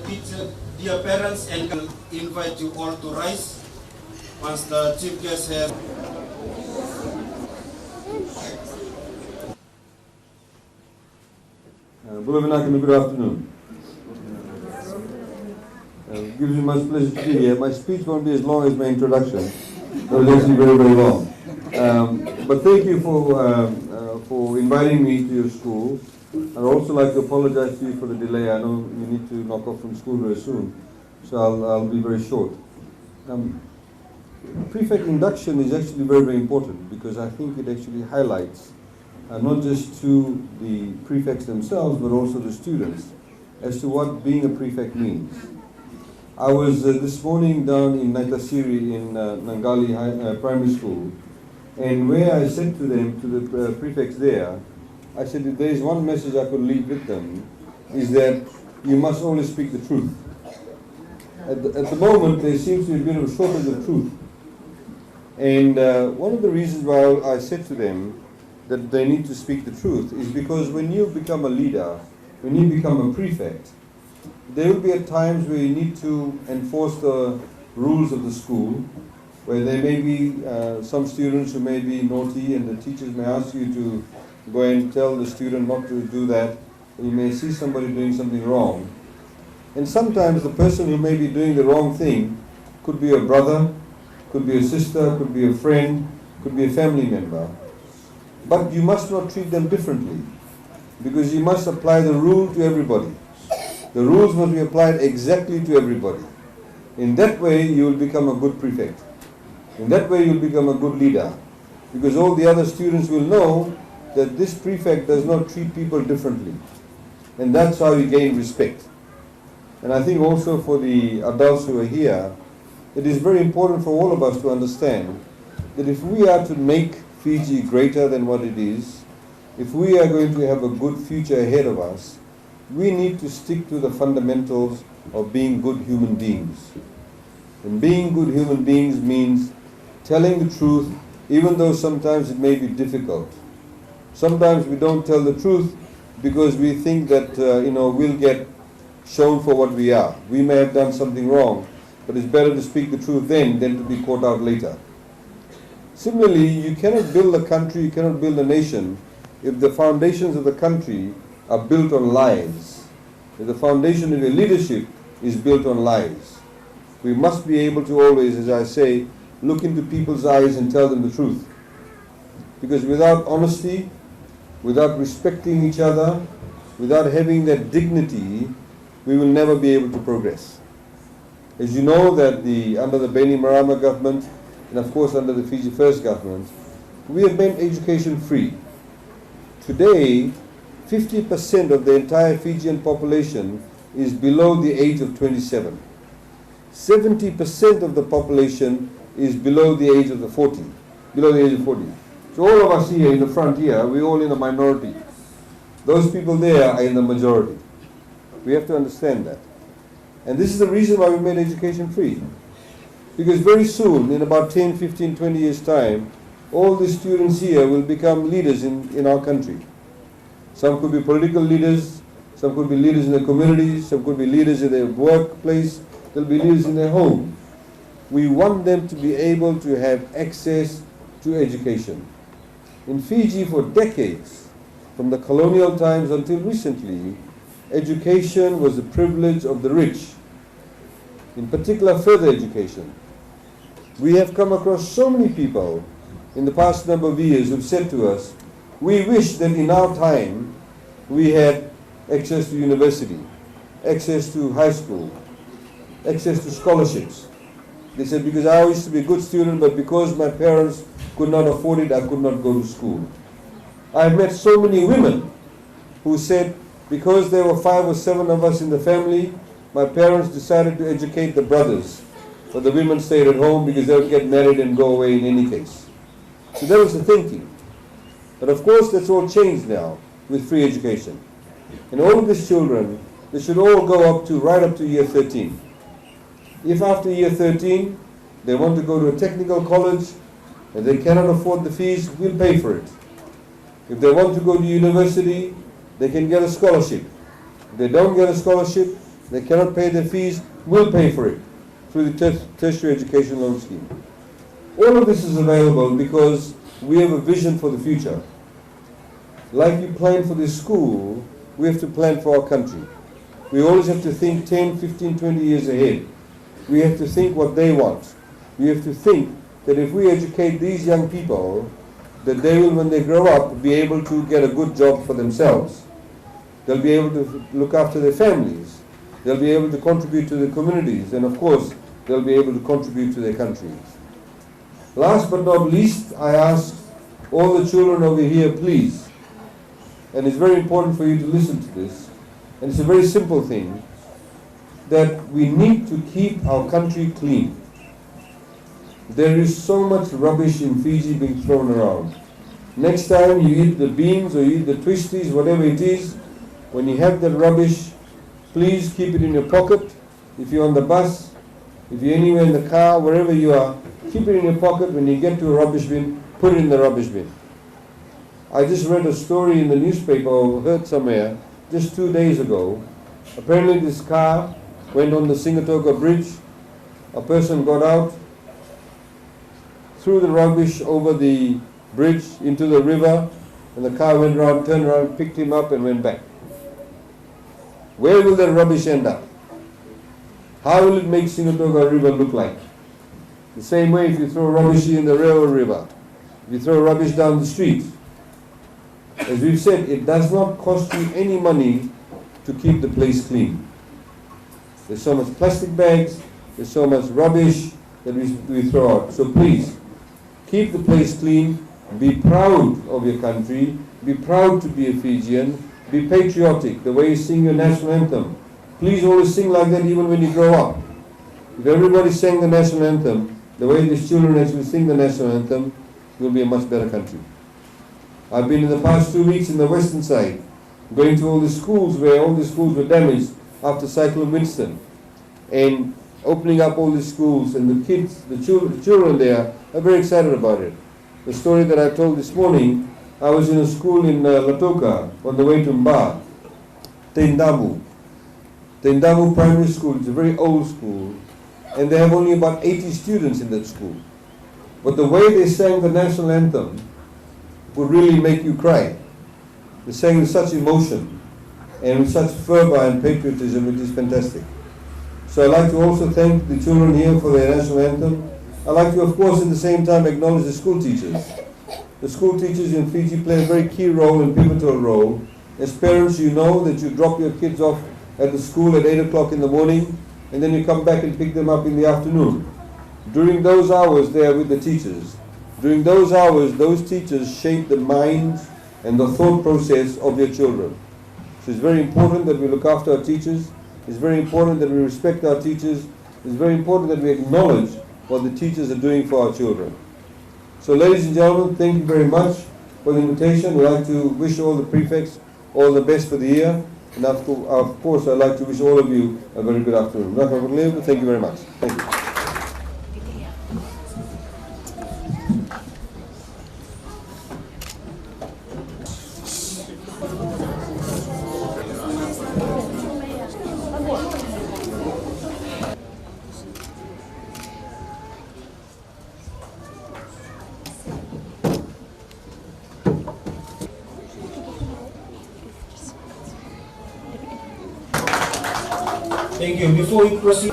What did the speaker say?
Dear parents, and I invite you all to rise once the chief guest has. Good afternoon. It gives me much pleasure to be here. My speech won't be as long as my introduction. It was actually very, very long. But thank you for inviting me to your school. I'd also like to apologize to you for the delay. I know you need to knock off from school very soon, so I'll be very short. Prefect induction is actually very, very important because I think it actually highlights not just to the prefects themselves, but also the students as to what being a prefect means. I was this morning down in Naitasiri in Nangali Primary School, and where I said to them, to the prefects there, I said, if there is one message I could leave with them, is that you must always speak the truth. At the moment, there seems to be a bit of a shortage of truth. And one of the reasons why I said to them that they need to speak the truth is because when you become a leader, when you become a prefect, there will be at times where you need to enforce the rules of the school, where there may be some students who may be naughty and the teachers may ask you to go and tell the student not to do that. You may see somebody doing something wrong. And sometimes the person who may be doing the wrong thing could be a brother, could be a sister, could be a friend, could be a family member. But you must not treat them differently, because you must apply the rule to everybody. The rules must be applied exactly to everybody. In that way, you will become a good prefect. In that way, you will become a good leader, because all the other students will know that this prefect does not treat people differently. And that's how you gain respect. And I think also for the adults who are here, it is very important for all of us to understand that if we are to make Fiji greater than what it is, if we are going to have a good future ahead of us, we need to stick to the fundamentals of being good human beings. And being good human beings means telling the truth, even though sometimes it may be difficult. Sometimes we don't tell the truth because we think that we'll get shown for what we are. We may have done something wrong, but it's better to speak the truth then than to be caught out later. Similarly, you cannot build a country, you cannot build a nation if the foundations of the country are built on lies. If the foundation of your leadership is built on lies. We must be able to always, as I say, look into people's eyes and tell them the truth. Because without honesty, without respecting each other, without having that dignity, we will never be able to progress. As you know that under the Baini Marama government, and of course under the Fiji First government, we have made education free. Today, 50% of the entire Fijian population is below the age of 27. 70% of the population is below the age of 40. So all of us here in the front here, we're all in the minority. Those people there are in the majority. We have to understand that. And this is the reason why we made education free. Because very soon, in about 10, 15, 20 years' time, all the students here will become leaders in our country. Some could be political leaders, some could be leaders in their communities, some could be leaders in their workplace, they'll be leaders in their home. We want them to be able to have access to education. In Fiji for decades, from the colonial times until recently, education was the privilege of the rich, in particular further education. We have come across so many people in the past number of years who've said to us, we wish that in our time we had access to university, access to high school, access to scholarships. They said, because I used to be a good student, but because my parents could not afford it, I could not go to school. I've met so many women who said, because there were 5 or 7 of us in the family, my parents decided to educate the brothers, but the women stayed at home because they would get married and go away in any case. So that was the thinking. But of course, that's all changed now with free education. And all of these children, they should all go right up to year 13. If after year 13, they want to go to a technical college and they cannot afford the fees, we'll pay for it. If they want to go to university, they can get a scholarship. If they don't get a scholarship, they cannot pay their fees, we'll pay for it through the tertiary education loan scheme. All of this is available because we have a vision for the future. Like you plan for this school, we have to plan for our country. We always have to think 10, 15, 20 years ahead. We have to think what they want. We have to think that if we educate these young people, that they will, when they grow up, be able to get a good job for themselves. They'll be able to look after their families. They'll be able to contribute to the communities, and of course, they'll be able to contribute to their countries. Last but not least, I ask all the children over here, please, and it's very important for you to listen to this, and it's a very simple thing, that we need to keep our country clean. There is so much rubbish in Fiji being thrown around. Next time you eat the beans or you eat the twisties, whatever it is, when you have that rubbish, please keep it in your pocket. If you're on the bus, if you're anywhere in the car, wherever you are, keep it in your pocket. When you get to a rubbish bin, put it in the rubbish bin. I just read a story in the newspaper or heard somewhere just 2 days ago. Apparently this car went on the Singatoka Bridge. A person got out, threw the rubbish over the bridge into the river, and the car went around, turned around, picked him up and went back. Where will that rubbish end up? How will it make Singatoka River look like? The same way if you throw rubbish in the railway river, if you throw rubbish down the street. As we've said, it does not cost you any money to keep the place clean. There's so much plastic bags, there's so much rubbish that we throw out. So please, keep the place clean, be proud of your country, be proud to be a Fijian, be patriotic, the way you sing your national anthem. Please always sing like that even when you grow up. If everybody sang the national anthem, the way these children actually sing the national anthem, we'll be a much better country. I've been in the past 2 weeks in the western side, going to all the schools where all the schools were damaged after Cyclone Winston, and opening up all the schools, and the kids, the children there are very excited about it. The story that I told this morning, I was in a school in Latoka on the way to Mba, Tendamu Primary School. It's a very old school, and they have only about 80 students in that school. But the way they sang the national anthem would really make you cry. They sang with such emotion and with such fervor and patriotism, it is fantastic. So I'd like to also thank the children here for their national anthem. I'd like to, of course, at the same time acknowledge the school teachers. The school teachers in Fiji play a very key role and pivotal role. As parents, you know that you drop your kids off at the school at 8 o'clock in the morning, and then you come back and pick them up in the afternoon. During those hours, they are with the teachers. During those hours, those teachers shape the minds and the thought process of your children. So it's very important that we look after our teachers. It's very important that we respect our teachers. It's very important that we acknowledge what the teachers are doing for our children. So ladies and gentlemen, thank you very much for the invitation. We'd like to wish all the prefects all the best for the year. And of course, I'd like to wish all of you a very good afternoon. Thank you very much. Thank you. Thank you. Before we proceed,